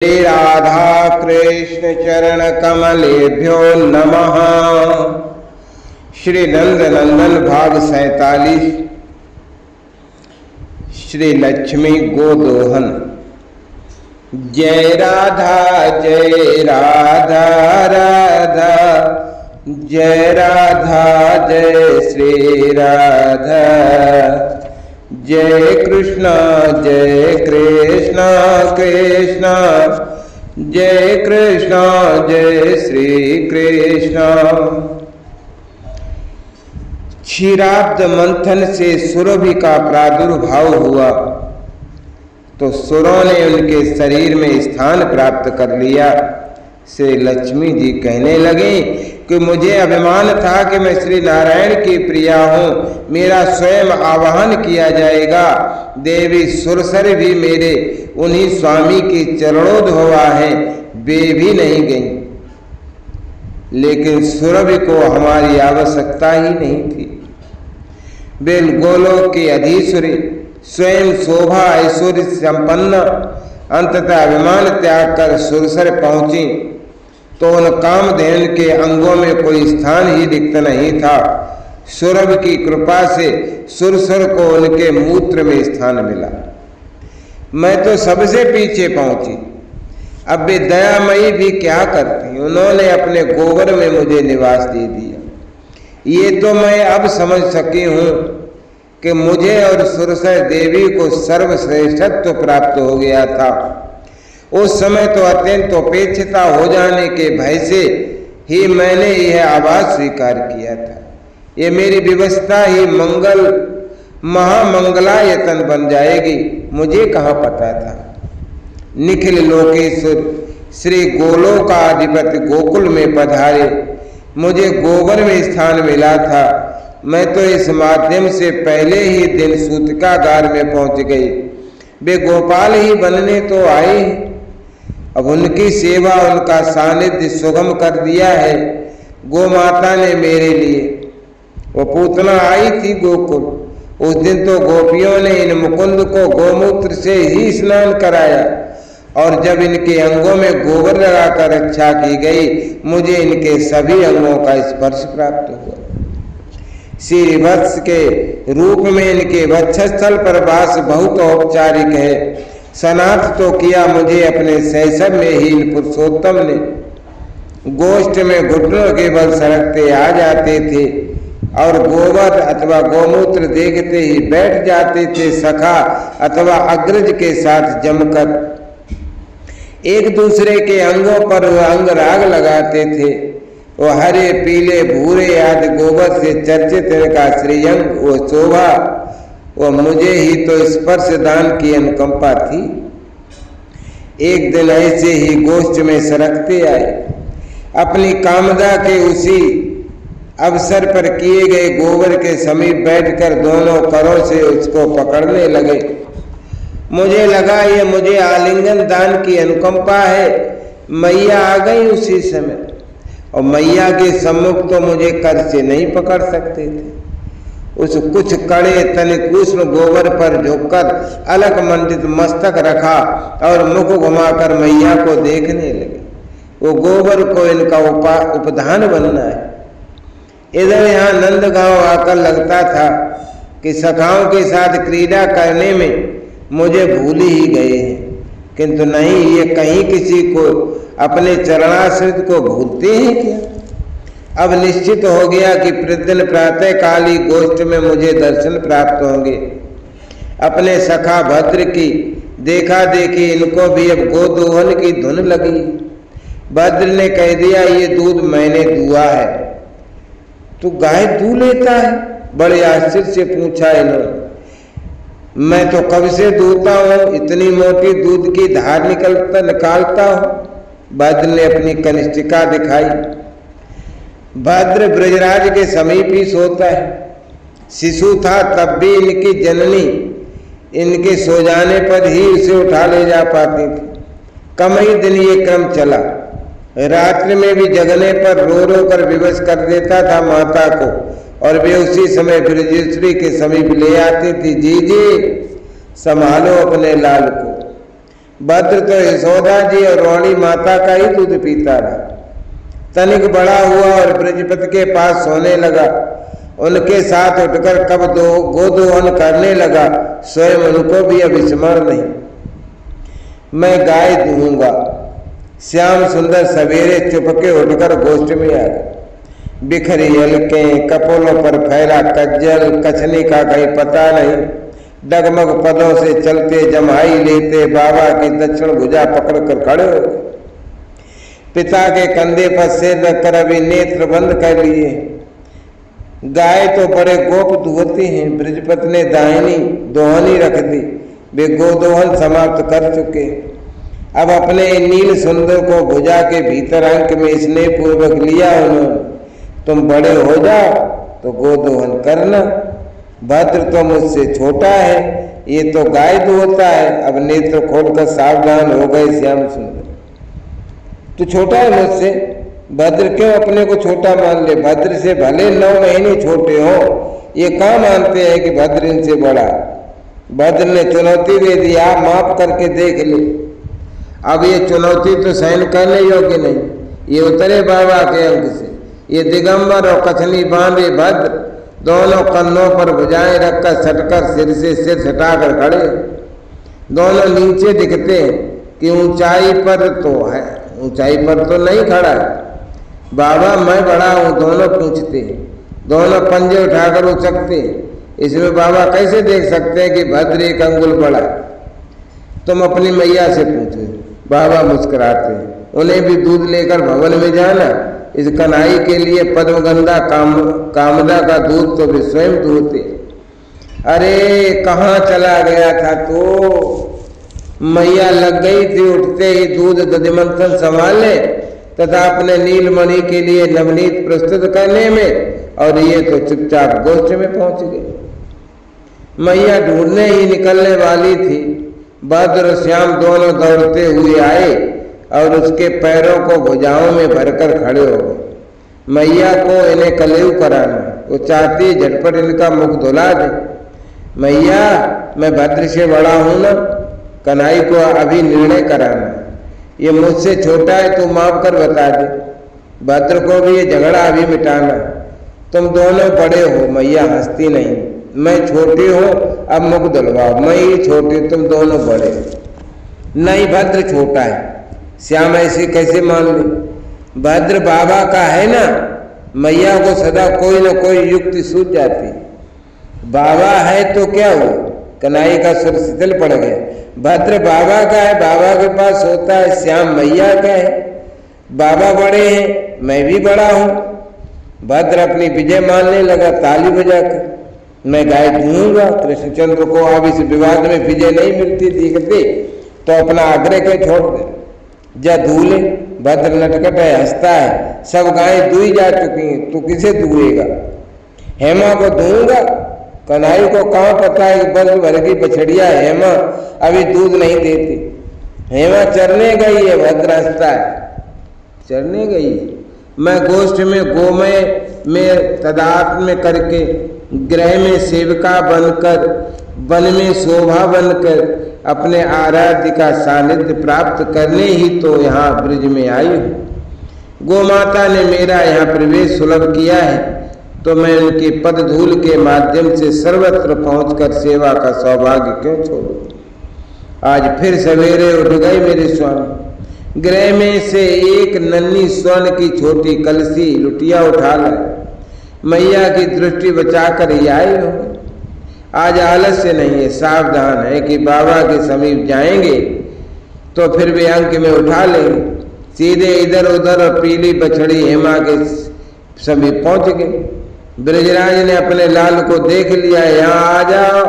श्री राधा कृष्ण चरण कमलेभ्यो नमः। श्री नंद नंदन भाग 47 श्री लक्ष्मी गोदोहन। जय राधा राधा जय राधा जय श्री राधा। जय कृष्ण कृष्ण जय कृष्ण जय श्री कृष्ण। क्षीराब्द मंथन से सुरभि का प्रादुर्भाव हुआ तो सुरों ने उनके शरीर में स्थान प्राप्त कर लिया। श्री लक्ष्मी जी कहने लगे कि मुझे अभिमान था कि मैं श्री नारायण की प्रिया हूँ, मेरा स्वयं आवाहन किया जाएगा। देवी सुरसर भी मेरे उन्हीं स्वामी की चरणोद्भवा है, वे भी नहीं गई। लेकिन सुरभि को हमारी आवश्यकता ही नहीं थी। वे गोलोक की अधीश्वरी, स्वयं शोभा ऐश्वर्य संपन्न, अंततः अभिमान त्याग कर सुरसर पहुंची तो उन कामधेनु के अंगों में कोई स्थान ही रिक्त नहीं था। सुरभि की कृपा से सुरसर को उनके मूत्र में स्थान मिला। मैं तो सबसे पीछे पहुंची। अब वे दयामयी भी क्या करती, उन्होंने अपने गोबर में मुझे निवास दे दिया। ये तो मैं अब समझ सकी हूँ कि मुझे और सुरसर देवी को सर्वश्रेष्ठत्व प्राप्त हो गया था। उस समय तो अत्यंत उपेक्षिता हो जाने के भय से ही मैंने यह आवाज स्वीकार किया था। ये मेरी व्यवस्था ही मंगल महामंगलायतन बन जाएगी, मुझे कहाँ पता था। निखिल लोकेश्वर श्री गोलोकाधिपति गोकुल में पधारे, मुझे गोबर में स्थान मिला था। मैं तो इस माध्यम से पहले ही दिन सूतिकागार में पहुंच गई। वे गोपाल ही बनने तो आए, अब उनकी सेवा उनका सानिध्य सुगम कर दिया है। गो माता ने मेरे लिए, वो पूतना आई थी गोकुल, उस दिन तो गोपियों ने इन मुकुंद को गोमूत्र से ही स्नान कराया और जब इनके अंगों में गोबर लगाकर रक्षा की गई, मुझे इनके सभी अंगों का स्पर्श प्राप्त हुआ। श्री वत्स के रूप में इनके वक्षस्थल पर वास बहुत औपचारिक है। स्नात तो किया मुझे अपने शैशव में ही पुरुषोत्तम ने। गोष्ठ में घुटनों के बल सरकते आ जाते थे और गोबर अथवा गोमूत्र देखते ही बैठ जाते थे। सखा अथवा अग्रज के साथ जमकर एक दूसरे के अंगों पर अंग राग लगाते थे। वो हरे पीले भूरे आदि गोबर से चर्चित इनका श्रीअंग, वो शोभा, वो मुझे ही तो स्पर्श दान की अनुकंपा थी। एक दिन ऐसे ही गोष्ठ में सरकते आए, अपनी कामदा के उसी अवसर पर किए गए गोबर के समीप बैठकर दोनों करों से उसको पकड़ने लगे। मुझे लगा ये मुझे आलिंगन दान की अनुकंपा है। मैया आ गई उसी समय और मैया के सम्मुख तो मुझे कर से नहीं पकड़ सकते थे। उस कुछ कड़े तनिक उष्ण गोबर पर झुककर अलग मंडित मस्तक रखा और मुख घुमाकर मैया को देखने लगे। वो गोबर को इनका उपधान बनना है। इधर यहाँ नंदगांव आकर लगता था कि सखाओं के साथ क्रीड़ा करने में मुझे भूल ही गए हैं, किंतु नहीं, ये कहीं किसी को अपने चरणाश्रित को भूलते हैं क्या। अब निश्चित हो गया कि प्रतिदिन प्रातः काली गोष्ठ में मुझे दर्शन प्राप्त होंगे। अपने सखा भद्र की देखा देखी इनको भी अब गोदोहन की धुन लगी। भद्र ने कह दिया, ये दूध मैंने दुआ है। तू गाय दू लेता है? बड़े आश्चर्य से पूछा इन्होंने। मैं तो कब से दूता हूँ, इतनी मोटी दूध की धार निकालता हूँ। भद्र ने अपनी कनिष्ठिका दिखाई। भद्र ब्रजराज के समीप ही सोता है। शिशु था तब भी इनकी जननी इनके सो जाने पर ही उसे उठा ले जा पाती थी। कम ही दिन ये क्रम चला। रात्रि में भी जगने पर रो रो कर विवश कर देता था माता को और वे उसी समय ब्रजेश्वरी के समीप ले आती थी। जी संभालो अपने लाल को। भद्र तो यशोदा जी और रोहिणी माता का ही दूध पीता रहा। तनिक बड़ा हुआ और ब्रजपति के पास सोने लगा। उनके साथ उठकर कब गोदोहन करने लगा, स्वयं उनको भी अब स्मरण नहीं। मैं गाय दूंगा। श्याम सुंदर सवेरे चुपके उठकर गोष्ठ में आ गए। बिखरी हलकें, कपोलों पर फैला कज्जल, कछनी का कहीं पता नहीं। डगमग पदों से चलते, जमाई लेते बाबा की दक्षिण भुजा पकड़कर खड़े हो गए। पिता के कंधे पर सिर रखकर अभी नेत्र बंद कर लिए। गाय तो बड़े गोप दुहती हैं। ब्रजपति ने दाहिनी दोहनी रख दी। वे गोदोहन समाप्त कर चुके। अब अपने नील सुंदर को भुजा के भीतर अंक में स्नेह पूर्वक लिया उन्होंने। तुम बड़े हो जाओ तो गोदोहन करना। भद्र तो मुझसे छोटा है, ये तो गाय दुहता है। अब नेत्र खोलकर सावधान हो गए श्याम सुंदर। तू छोटा है मुझसे, भद्र क्यों अपने को छोटा मान ले? भद्र से भले 9 महीने छोटे हो, ये कहाँ मानते हैं कि भद्र इनसे बड़ा। भद्र ने चुनौती दे दी, आप माफ करके देख ले। अब ये चुनौती तो सहन करने योग्य नहीं। ये उतरे बाबा के अंक से। ये दिगंबर और कछनी बांधे भद्र दोनों कन्नों पर भुजाएं रखकर सटकर सिर से सिर सटाकर खड़े। दोनों नीचे दिखते कि ऊंचाई पर तो है, ऊंचाई पर तो नहीं खड़ा है। बाबा मैं बड़ा हूँ, दोनों पूछते। दोनों पंजे उठाकर उचकते। इसमें बाबा कैसे देख सकते हैं कि भद्र 1 अंगुल बड़ा है? तुम अपनी मैया से पूछो। बाबा मुस्कुराते। उन्हें भी दूध लेकर भवन में जाना। इस कन्हई के लिए पद्मगंधा कामदा का दूध तो वे स्वयं दूहते। अरे कहाँ चला गया था तो? मैया लग गई थी उठते ही दूध दधिमंथन संभालने तथा अपने नीलमणि के लिए नवनीत प्रस्तुत करने में, और ये तो चुपचाप गोष्ठ में पहुंच गए। मैया ढूंढने ही निकलने वाली थी। भद्र और श्याम दोनों दौड़ते हुए आए और उसके पैरों को भुजाओं में भरकर खड़े हो गए। मैया को इन्हें कलेऊ कराना, वो चाहती झटपट इनका मुख धुला दे। मैया मैं भद्र से बड़ा हूं ना, कन्हई को अभी निर्णय कराना। ये मुझसे छोटा है, तू माफ कर बता दे। भद्र को भी ये झगड़ा अभी मिटाना। तुम दोनों बड़े हो। मैया हंसती नहीं। मैं छोटी हूँ, अब मुख धुलवाओ। मैं ही छोटी, तुम दोनों बड़े। नहीं, भद्र छोटा है। श्याम ऐसे कैसे मान ले? भद्र बाबा का है ना। मैया को सदा कोई न कोई युक्ति सूझ जाती। बाबा है तो क्या हुआ? कन्हई का सुर शिथिल पड़ गया। भद्र बाबा का है, बाबा के पास होता है। श्याम मैया का है। बाबा बड़े हैं, मैं भी बड़ा हूं। भद्र अपनी विजय मानने लगा ताली बजाकर। मैं गाय दूंगा। कृष्णचंद्र को अब इस विवाद में विजय नहीं मिलती दिखती तो अपना आग्रह के छोड़ दे, जा दूले। भद्र नटखट है, हंसता है। सब गायें दुई जा चुकी हैं, तू किसे दुएगा? हेमा को दूंगा। कन्हई को कहाँ पता है कि बल्ब भर की बछड़िया हेमा अभी दूध नहीं देती। हेमा चरने गई है। भद्र हंसता है, चरने गई है। मैं गोष्ठ में गोमय में तदात्म्य करके, गृह में सेविका बनकर, वन में शोभा बनकर अपने आराध्य का सानिध्य प्राप्त करने ही तो यहाँ ब्रज में आई हूँ। गोमाता ने मेरा यहाँ प्रवेश सुलभ किया है तो मैं उनके पद धूल के माध्यम से सर्वत्र पहुंचकर सेवा का सौभाग्य क्यों छोड़ूं? आज फिर सवेरे उठ गए मेरे स्वामी। गृह में से एक नन्ही स्वर्ण की छोटी कलसी लुटिया उठा लाए। मैया की दृष्टि बचाकर ही आए होंगे। आज आलस्य नहीं है, सावधान है कि बाबा के समीप जाएंगे तो फिर वे अंक में उठा लेंगे। सीधे इधर उधर और पीली बछड़ी हेमा के समीप पहुंच गए। ब्रजराज ने अपने लाल को देख लिया। यहाँ आ जाओ,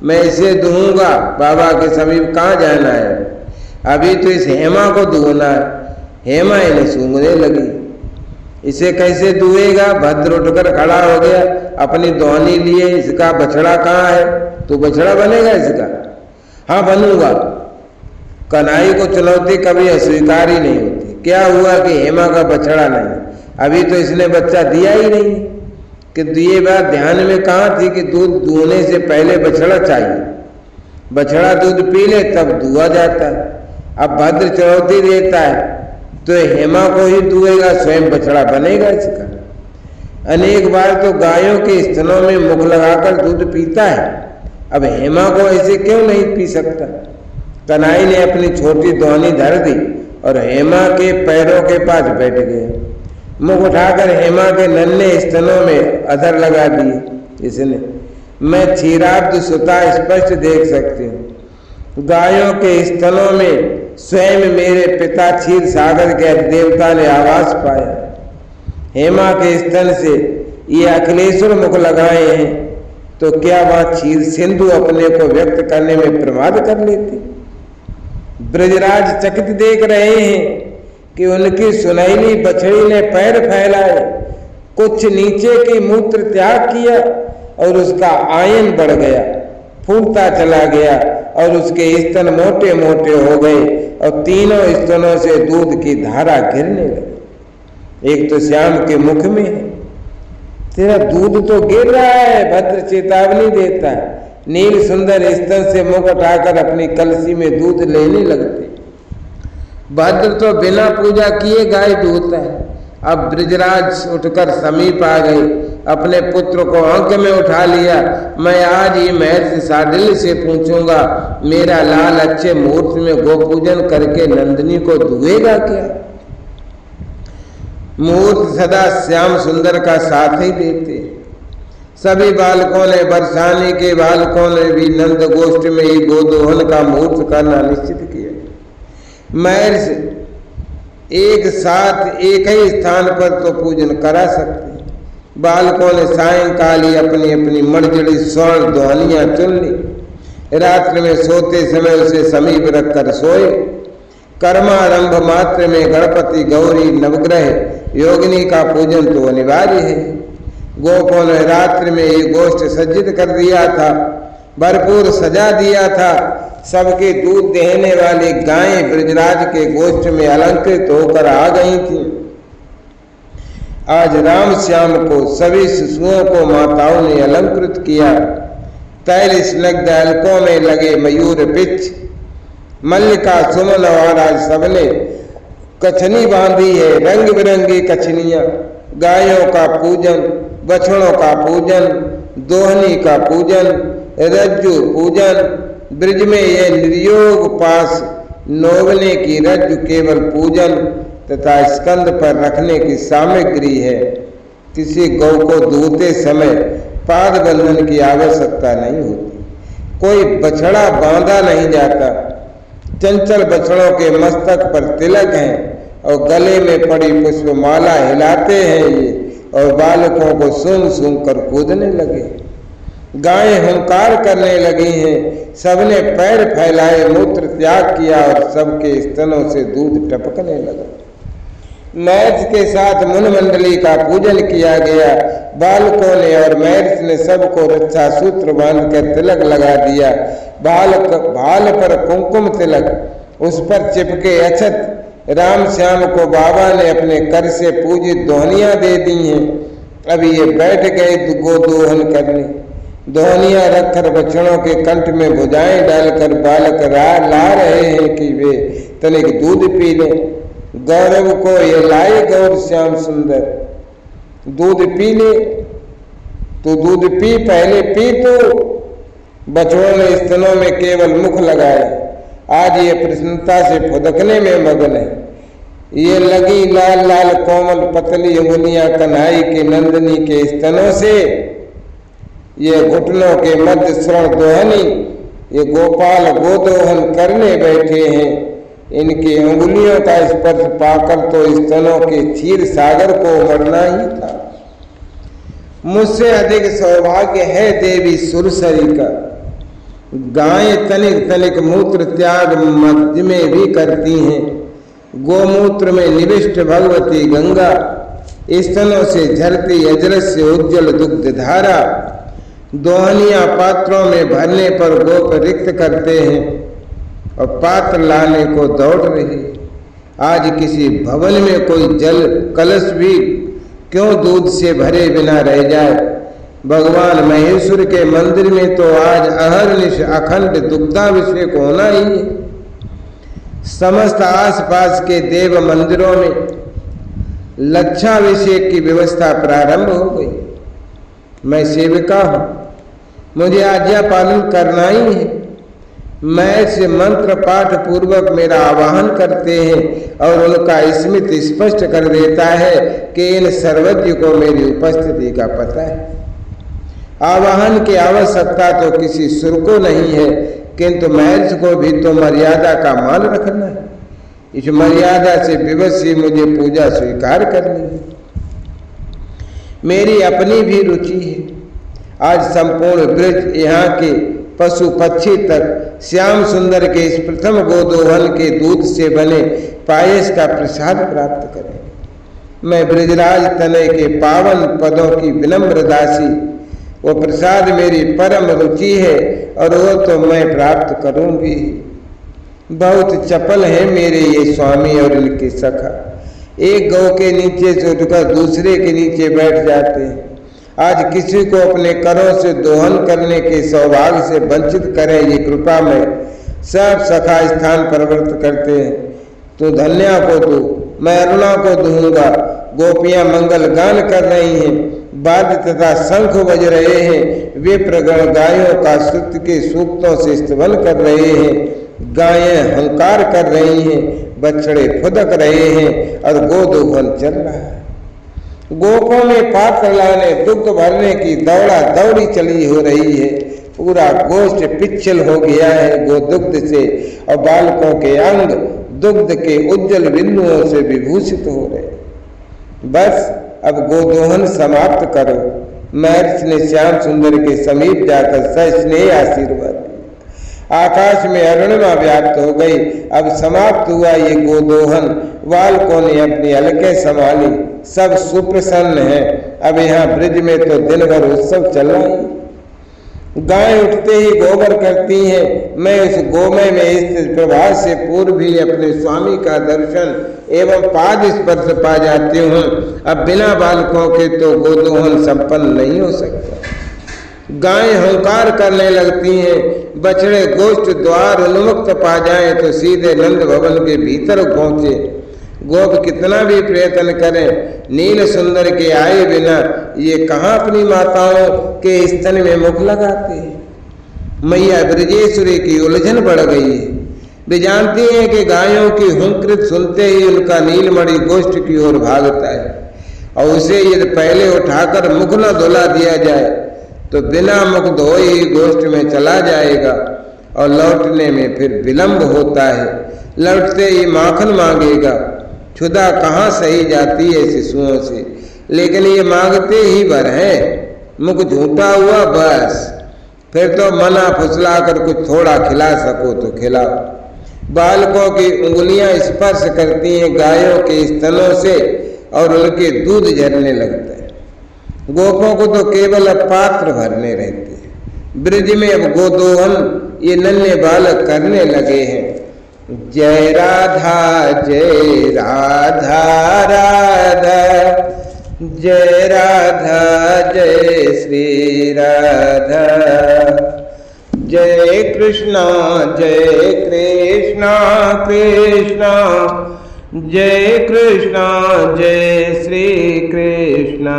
मैं इसे दूंगा। बाबा के समीप कहाँ जाना है? अभी तो इस हेमा को दूना है। हेमा इन्हें सूंघने लगी। इसे कैसे दुएगा? भद्र उठकर खड़ा हो गया, अपनी दोहनी लिए। इसका बछड़ा कहाँ है? तू बछड़ा बनेगा इसका? हाँ बनूंगा। कन्हई को चुनौती कभी अस्वीकार ही नहीं होती। क्या हुआ कि हेमा का बछड़ा नहीं? अभी तो इसने बच्चा दिया ही नहीं। कि ये बात ध्यान में कहाँ थी कि दूध दूहने से पहले बछड़ा चाहिए। बछड़ा दूध पी ले तब दुआ जाता है। अब भद्र चुनौती देता है तो हेमा को ही दुएगा, स्वयं बछड़ा बनेगा इसका। अनेक बार तो गायों के स्तनों में मुख लगाकर दूध पीता है, अब हेमा को ऐसे क्यों नहीं पी सकता। कन्हई ने अपनी छोटी दोहनी धर दी और हेमा के पैरों के पास बैठ गए। मुख उठाकर हेमा के नन्हे स्तनों में अधर लगा दिए इसने। मैं क्षीराब्द सुता स्पष्ट देख सकती हूँ। गायों के स्तनों में स्वयं मेरे पिता क्षीर सागर के देवता ने आवास पाया। हेमा के स्तन से ये अखिलेश्वर मुख लगाए हैं तो क्या वह क्षीर सिंधु अपने को व्यक्त करने में प्रमाद कर लेती। ब्रजराज चकित देख रहे हैं कि उनकी सुनैली बछड़ी ने पैर फैलाए, कुछ नीचे की मूत्र त्याग किया और उसका आयन बढ़ गया, फूलता चला गया और उसके स्तन मोटे मोटे हो गए और तीनों स्तनों से दूध की धारा गिरने लगी। एक तो श्याम के मुख में है, तेरा दूध तो गिर रहा है, भद्र चेतावनी देता है। नील सुंदर स्तन से मुख उठाकर अपनी कलसी में दूध लेने लगते। भद्र तो बिना पूजा किए गाय दूहता है। अब ब्रजराज उठकर समीप आ गए, अपने पुत्र को आंख में उठा लिया। मैं आज ही महर्षि साडिल्य से पूछूंगा, मेरा लाल अच्छे मुहूर्त में गोपूजन करके नंदिनी को दुएगा क्या। मुहूर्त सदा श्याम सुंदर का साथ ही देते। सभी बालकों ने, बरसाने के बालकों ने भी नंद गोष्ठ में ही गोदोहन का मुहूर्त करना निश्चित किया। महर्षि एक साथ एक ही स्थान पर तो पूजन करा सकते हैं। बालकों ने सायंकाल ही अपनी अपनी मड़जड़ी स्वर्ण दोहनियां चुन ली। रात्रि में सोते समय उसे समीप रखकर सोए। कर्मारंभ मात्र में गणपति गौरी नवग्रह योगिनी का पूजन तो अनिवार्य है। गोपों ने रात्रि में ये गोष्ठ सज्जित कर दिया था, भरपूर सजा दिया था। सबके दूध देने वाली गायें ब्रजराज के गोष्ठ में अलंकृत होकर आ गई थी। आज राम श्याम को सभी शिशुओं को माताओं ने अलंकृत किया। तैल स्नग्ध अलकों में लगे मयूर पिच मल्लिका सुमन और आज सबने कछनी बांधी है, रंग बिरंगी कछनियां। गायों का पूजन, बछड़ों का पूजन, दोहनी का पूजन, रज्जु पूजन। ब्रिज में ये निर्योग पास नोवने की रज्जु केवल पूजन तथा स्कंद पर रखने की सामग्री है। किसी गौ को दूहते समय पाद बंधन की आवश्यकता नहीं होती। कोई बछड़ा बांधा नहीं जाता। चंचल बछड़ों के मस्तक पर तिलक हैं और गले में पड़ी पुष्पमाला हिलाते हैं ये, और बालकों को सूंघ सूंघ कर कूदने लगे। गायें हुंकार करने लगी हैं। सबने पैर फैलाए, मूत्र त्याग किया और सबके स्तनों से दूध टपकने लगा। महर्षि के साथ मुन मंडली का पूजन किया गया। बालकों ने और महर्षि ने सबको रक्षा सूत्र बांधकर तिलक लगा दिया। भाल पर कुमकुम तिलक, उस पर चिपके अक्षत। राम श्याम को बाबा ने अपने कर से पूजित दोहनियां दे दी हैं। अब ये बैठ गए गोदोहन करने। दोहनियां रखकर बछड़ों के कंठ में भुजाएं डालकर बालक ला रहे हैं कि वे तनिक दूध पी लें। गौरव को ये लाए गौर श्याम सुंदर, दूध पी ले। तो दूध पी, पहले पी। तो बछड़ों ने स्तनों में केवल मुख लगाए। आज ये प्रसन्नता से फुदकने में मगन है। ये लगी लाल लाल कोमल पतली उंगलियां कन्हई की नंदिनी के स्तनों से। ये घुटनों के मध्य स्वर्ण दोहनी, ये गोपाल गोदोहन करने बैठे हैं। इनकी उंगलियों का स्पर्श पाकर तो स्तनों के क्षीर सागर को उमड़ना ही था। मुझसे अधिक सौभाग्य है देवी सुरसरी का। गायें तनिक तनिक मूत्र त्याग मध्य में भी करती हैं। गोमूत्र में निविष्ट भगवती गंगा, स्तनों से झरती अजरस्य उज्जवल दुग्ध धारा। दोहनियां पात्रों में भरने पर गोप रिक्त करते हैं और पात्र लाने को दौड़ रहे। आज किसी भवन में कोई जल कलश भी क्यों दूध से भरे बिना रह जाए। भगवान महेश्वर के मंदिर में तो आज अहरनिश अखंड दुग्धाभिषेक होना ही है। समस्त आसपास के देव मंदिरों में लक्षाभिषेक की व्यवस्था प्रारंभ हो गई। मैं सेविका हूं, मुझे आज्ञा पालन करना ही है। मैं से मंत्र पाठ पूर्वक मेरा आवाहन करते हैं और उनका स्मित स्पष्ट कर देता है कि इन सर्वज्ञ को मेरी उपस्थिति का पता है। आवाहन की आवश्यकता तो किसी सुर को नहीं है, किंतु महर्ष को भी तो मर्यादा का मान रखना है। इस मर्यादा से विवश ही मुझे पूजा स्वीकार करनी है। मेरी अपनी भी रुचि है। आज संपूर्ण ब्रज, यहाँ के पशु पक्षी तक श्याम सुंदर के इस प्रथम गोदोहन के दूध से बने पायस का प्रसाद प्राप्त करें। मैं ब्रजराज तनय के पावन पदों की विनम्र दासी, वो प्रसाद मेरी परम रुचि है और वो तो मैं प्राप्त करूंगी। बहुत चपल है मेरे ये स्वामी और इनके सखा। एक गौ के नीचे से उठकर दूसरे के नीचे बैठ जाते हैं। आज किसी को अपने करों से दोहन करने के सौभाग्य से वंचित करें, ये कृपा में सब सखा स्थान परिवर्तित करते हैं। तो धन्या को दो, मैं अरुणा को दूंगा। गोपियां मंगल गान कर रही हैं, वाद्य तथा शंख बज रहे हैं। वे प्रगण गायों का स्तुति के सूक्तों से स्तवन कर रहे हैं। गायें हंकार कर रही हैं, बछड़े फुदक रहे हैं और गोदोहन चल रहा है। गोपों में पात्र लाने, दुग्ध भरने की दौड़ा दौड़ी चली हो रही है। पूरा गोष्ठ पिछल हो गया है गोदुग्ध से और बालकों के अंग दुग्ध के उज्जवल बिंदुओं से विभूषित हो रहे। बस अब गोदोहन समाप्त करो। महर्षि ने श्याम सुंदर के समीप जाकर सस्नेह आशीर्वाद दिया। आकाश में अरुणिमा व्याप्त हो गई। अब समाप्त हुआ ये गोदोहन। बालकों ने अपनी अलकें संभाली, सब सुप्रसन्न है। अब यहाँ ब्रिज में तो दिन भर उत्सव चल रहा है। गाय उठते ही गोबर करती हैं। मैं उस गोमय में स्थित प्रभात से पूर्व ही अपने स्वामी का दर्शन एवं पाद स्पर्श पा जाती हूँ। अब बिना बालकों के तो गोदोहन संपन्न नहीं हो सकता। गायें हंकार करने लगती हैं। बछड़े गोष्ठ द्वार उन्मुक्त पा जाएं तो सीधे नंद भवन के भीतर पहुंचे। गोप कितना भी प्रयत्न करें, नील सुंदर के आए बिना ये कहाँ अपनी माताओं के स्तन में मुख लगाते हैं। मैया ब्रजेश्वरी की उलझन बढ़ गई है। वे जानती हैं कि गायों की हुंकृत सुनते ही उनका नीलमणि गोष्ठ की ओर भागता है और उसे यदि पहले उठाकर मुख न धुला दिया जाए तो बिना मुख धोए ही गोष्ठ में चला जाएगा और लौटने में फिर विलंब होता है। लौटते ही माखन मांगेगा। क्षुधा कहाँ सही जाती है शिशुओं से, लेकिन ये मांगते ही भर है। मुख झूठा हुआ बस, फिर तो मना फुसला कर कुछ थोड़ा खिला सको तो खिलाओ। बालकों की उंगलियां स्पर्श करती हैं गायों के स्तनों से और उनके दूध झरने लगता है। गोपों को तो केवल अब पात्र भरने रहते हैं। ब्रिज में अब गोदोहन ये नन्हे बालक करने लगे हैं। जय राधा जय राधा राधा, जय राधा जय श्री राधा, जय कृष्णा कृष्णा, जय कृष्णा जय श्री कृष्णा।